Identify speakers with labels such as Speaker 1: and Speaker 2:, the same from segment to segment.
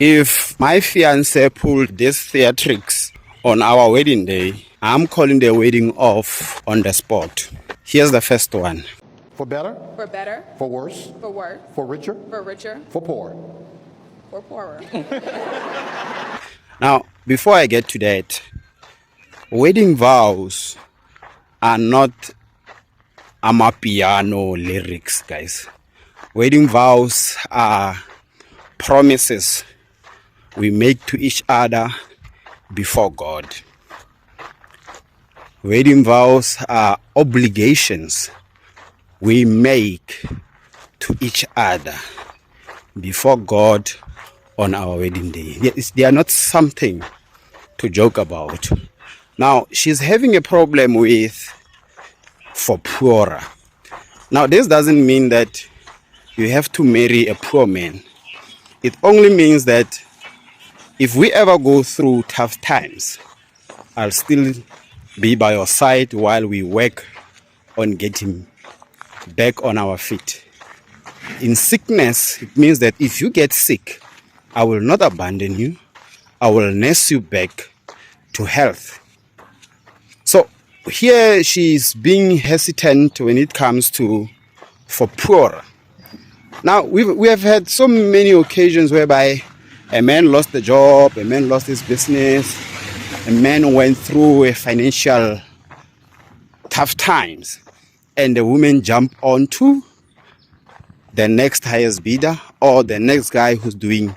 Speaker 1: If my fiancé pulled this theatrics on our wedding day, I'm calling the wedding off on the spot. Here's the first one.
Speaker 2: For better,
Speaker 3: For better.
Speaker 2: for worse,
Speaker 3: For worse.
Speaker 2: for richer,
Speaker 3: For richer.
Speaker 2: for poor.
Speaker 3: For poorer.
Speaker 1: Now, before I get to that, wedding vows are not amapiano lyrics, guys. Wedding vows are promises we make to each other before God. Wedding vows are obligations we make to each other before God on our wedding day. They are not something to joke about. Now, she's having a problem with for poorer. Now, this doesn't mean that you have to marry a poor man. It only means that if we ever go through tough times, I'll still be by your side while we work on getting back on our feet. In sickness, it means that if you get sick, I will not abandon you. I will nurse you back to health. So here she's being hesitant when it comes to for poor. Now we have had so many occasions whereby a man lost the job, a man lost his business, a man went through a financial tough times, and the woman jumped onto the next highest bidder or the next guy who's doing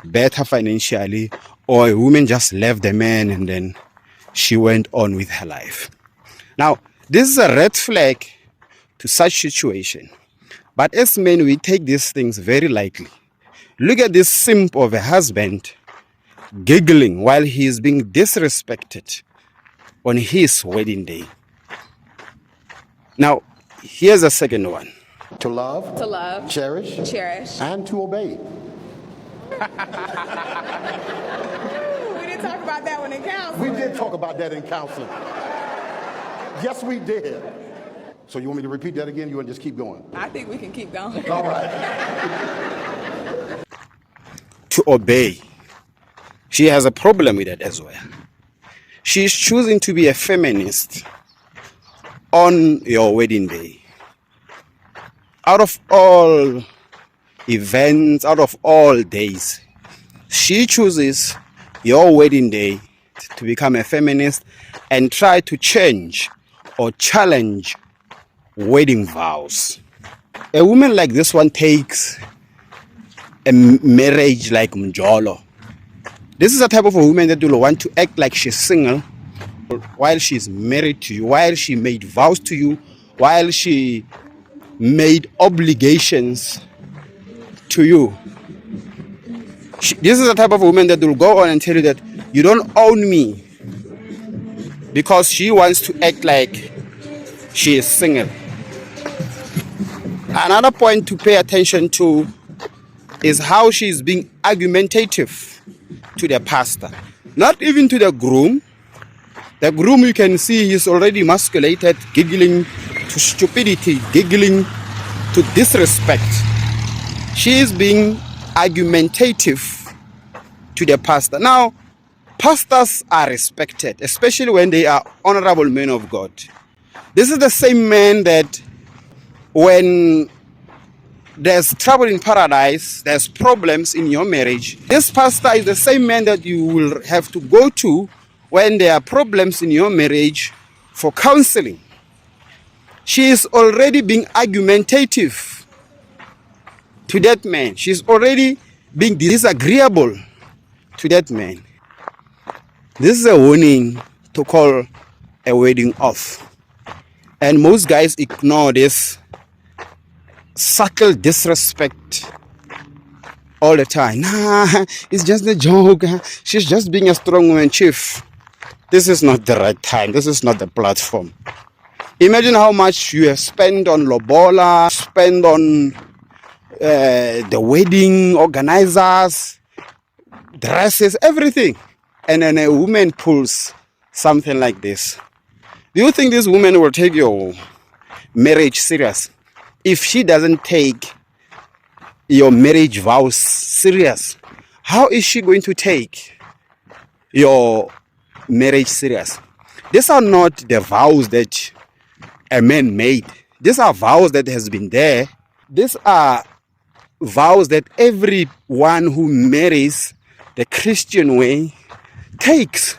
Speaker 1: better financially, or a woman just left the man and then she went on with her life. Now, this is a red flag to such situation. But as men, we take these things very lightly. Look at this simp of a husband giggling while he is being disrespected on his wedding day. Now, here's the second one.
Speaker 2: To love,
Speaker 3: To love.
Speaker 2: cherish,
Speaker 3: Cherish.
Speaker 2: and to obey.
Speaker 3: We didn't talk about that one in counseling.
Speaker 2: We did talk about that in counseling. Yes, we did. So you want me to repeat that again? You want to just keep going?
Speaker 3: I think we can keep going.
Speaker 2: All right.
Speaker 1: To obey. She has a problem with that as well. She is choosing to be a feminist on your wedding day. Out of all events, out of all days, she chooses your wedding day to become a feminist and try to change or challenge wedding vows. A woman like this one takes a marriage like mjolo. This is a type of a woman that will want to act like she's single while she's married to you, while she made vows to you, while she made obligations to you. This is the type of woman that will go on and tell you that you don't own me, because she wants to act like she is single. Another point to pay attention to is how she is being argumentative to the pastor, not even to the groom. The groom, you can see, he's already emasculated, giggling to stupidity, giggling to disrespect. She is being argumentative to the pastor. Now, pastors are respected, especially when they are honorable men of God. This is the same man that when there's trouble in paradise, there's problems in your marriage, this pastor is the same man that you will have to go to when there are problems in your marriage for counseling. She is already being argumentative to that man. She's already being disagreeable to that man. This is a warning to call a wedding off. And most guys ignore this subtle disrespect all the time. Nah, it's just a joke. She's just being a strong woman, chief. This is not the right time. This is not the platform. Imagine how much you have spent on lobola, spent on the wedding organizers, dresses, everything. And then a woman pulls something like this. Do you think this woman will take your marriage serious? If she doesn't take your marriage vows serious, how is she going to take your marriage serious? These are not the vows that a man made. These are vows that has been there. These are vows that everyone who marries the Christian way takes.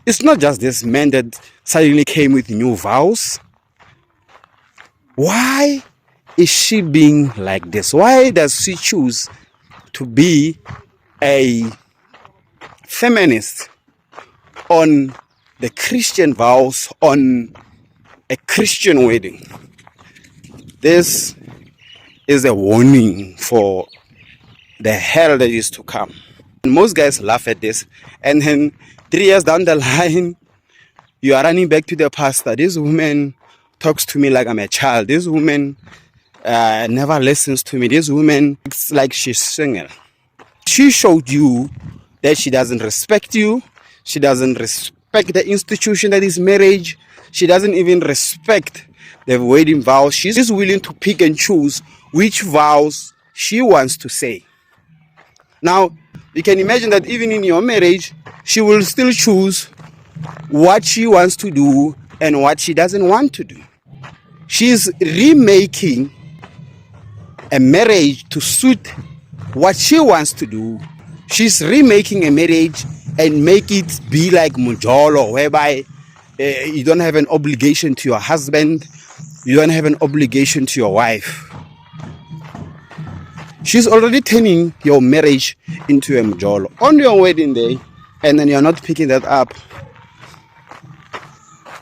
Speaker 1: It's not just this man that suddenly came with new vows. Why is she being like this? Why does she choose to be a feminist on the Christian vows, on a Christian wedding? This is a warning for the hell that is to come. And most guys laugh at this, and then 3 years down the line, you are running back to the pastor. This woman talks to me like I'm a child. This woman never listens to me. This woman looks like she's single. She showed you that she doesn't respect you. She doesn't respect the institution that is marriage. She doesn't even respect the wedding vows. She's willing to pick and choose which vows she wants to say. Now, you can imagine that even in your marriage, she will still choose what she wants to do and what she doesn't want to do. She's remaking a marriage to suit what she wants to do. She's remaking a marriage and make it be like mujolo, whereby you don't have an obligation to your husband, you don't have an obligation to your wife. She's already turning your marriage into a mujolo on your wedding day, and then you're not picking that up.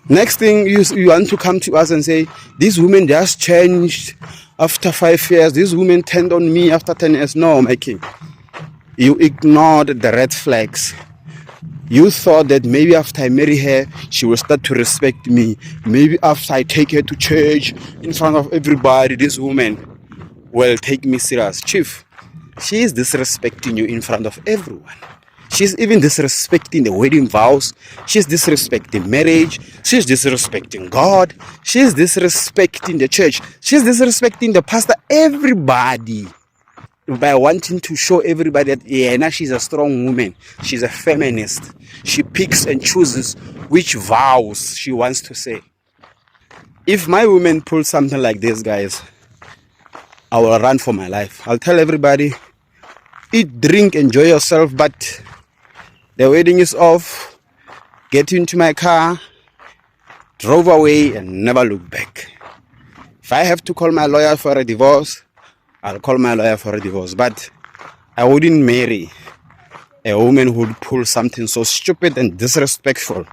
Speaker 1: Next thing, you want to come to us and say, this woman just changed after 5 years. This woman turned on me after 10 years. No, my king. You ignored the red flags. You thought that maybe after I marry her, she will start to respect me. Maybe after I take her to church in front of everybody, this woman will take me serious. Chief, she is disrespecting you in front of everyone. She's even disrespecting the wedding vows. She's disrespecting marriage. She's disrespecting God. She's disrespecting the church. She's disrespecting the pastor. Everybody. By wanting to show everybody that, yeah, now she's a strong woman. She's a feminist. She picks and chooses which vows she wants to say. If my woman pulls something like this, guys, I will run for my life. I'll tell everybody, eat, drink, enjoy yourself, but the wedding is off. Get into my car, drove away, and never look back. If I have to call my lawyer for a divorce, I'll call my lawyer for a divorce. But I wouldn't marry a woman who would pull something so stupid and disrespectful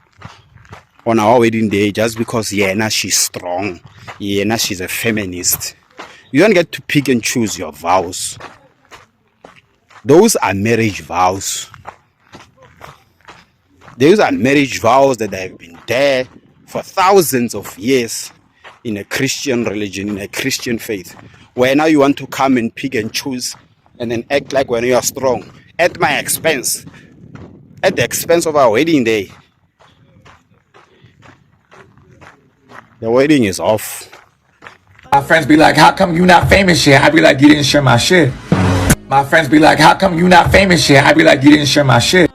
Speaker 1: on our wedding day just because, yeah, now she's strong. Yeah, now she's a feminist. You don't get to pick and choose your vows. Those are marriage vows. Those are marriage vows that have been there for thousands of years in a Christian religion, in a Christian faith, where now you want to come and pick and choose and then act like when you are strong at my expense, at the expense of our wedding day. The wedding is off.
Speaker 4: My friends be like, how come you not famous yet? I be like, you didn't share my shit. My friends be like, how come you not famous yet? I be like, you didn't share my shit.